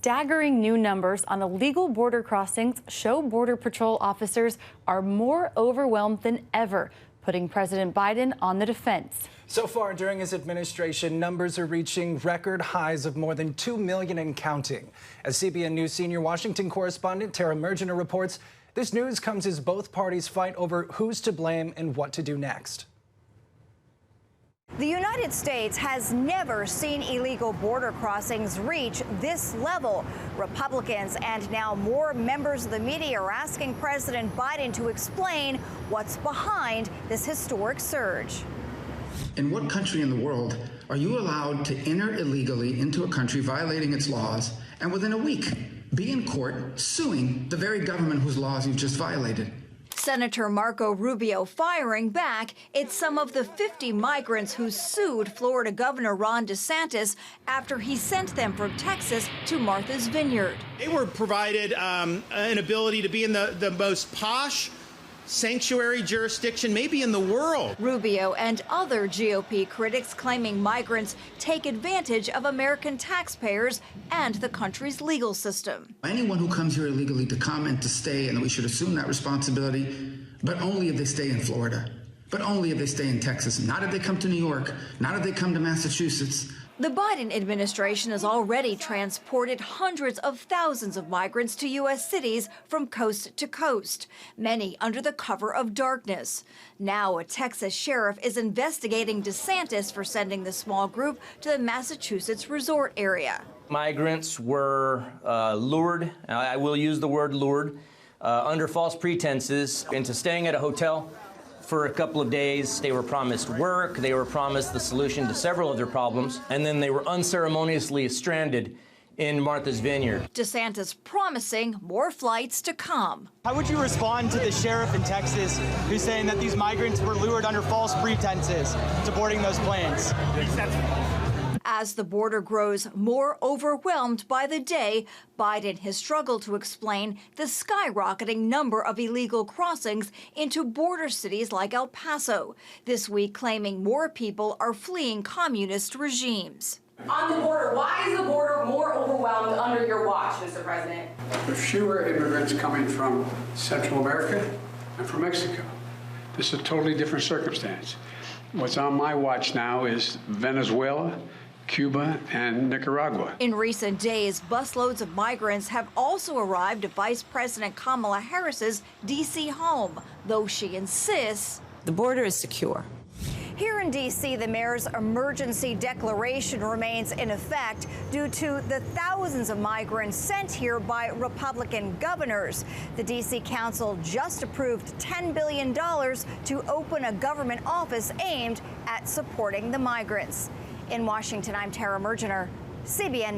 Staggering new numbers on illegal border crossings show Border Patrol officers are more overwhelmed than ever, putting President Biden on the defense. So far during his administration, numbers are reaching record highs of more than 2 million and counting. As CBN News senior Washington correspondent Tara Mergener reports, this news comes as both parties fight over who's to blame and what to do next. The United States has never seen illegal border crossings reach this level. Republicans and now more members of the media are asking President Biden to explain what's behind this historic surge. In what country in the world are you allowed to enter illegally into a country violating its laws and within a week be in court suing the very government whose laws you've just violated? Senator Marco Rubio firing back. It's some of the 50 migrants who sued Florida Governor Ron DeSantis after he sent them from Texas to Martha's Vineyard. They were provided an ability to be in the most posh sanctuary jurisdiction maybe in the world. Rubio and other GOP critics claiming migrants take advantage of American taxpayers and the country's legal system. Anyone who comes here illegally to come and to stay, and we should assume that responsibility, but only if they stay in Florida, but only if they stay in Texas, not if they come to New York, not if they come to Massachusetts. The Biden administration has already transported hundreds of thousands of migrants to U.S. cities from coast to coast, many under the cover of darkness. Now a Texas sheriff is investigating DeSantis for sending the small group to the Massachusetts resort area. Migrants were lured, I will use the word lured, under false pretenses into staying at a hotel for a couple of days. They were promised work, they were promised the solution to several of their problems, and then they were unceremoniously stranded in Martha's Vineyard. DeSantis promising more flights to come. How would you respond to the sheriff in Texas who's saying that these migrants were lured under false pretenses to boarding those planes? As the border grows more overwhelmed by the day, Biden has struggled to explain the skyrocketing number of illegal crossings into border cities like El Paso, this week claiming more people are fleeing communist regimes. On the border, why is the border more overwhelmed under your watch, Mr. President? There's fewer immigrants coming from Central America and from Mexico. This is a totally different circumstance. What's on my watch now is Venezuela, Cuba, and Nicaragua. In recent days, busloads of migrants have also arrived at Vice President Kamala Harris's D.C. home, though she insists the border is secure. Here in D.C., the mayor's emergency declaration remains in effect due to the thousands of migrants sent here by Republican governors. The D.C. Council just approved $10 billion to open a government office aimed at supporting the migrants. In Washington, I'm Tara Mergener, CBN News.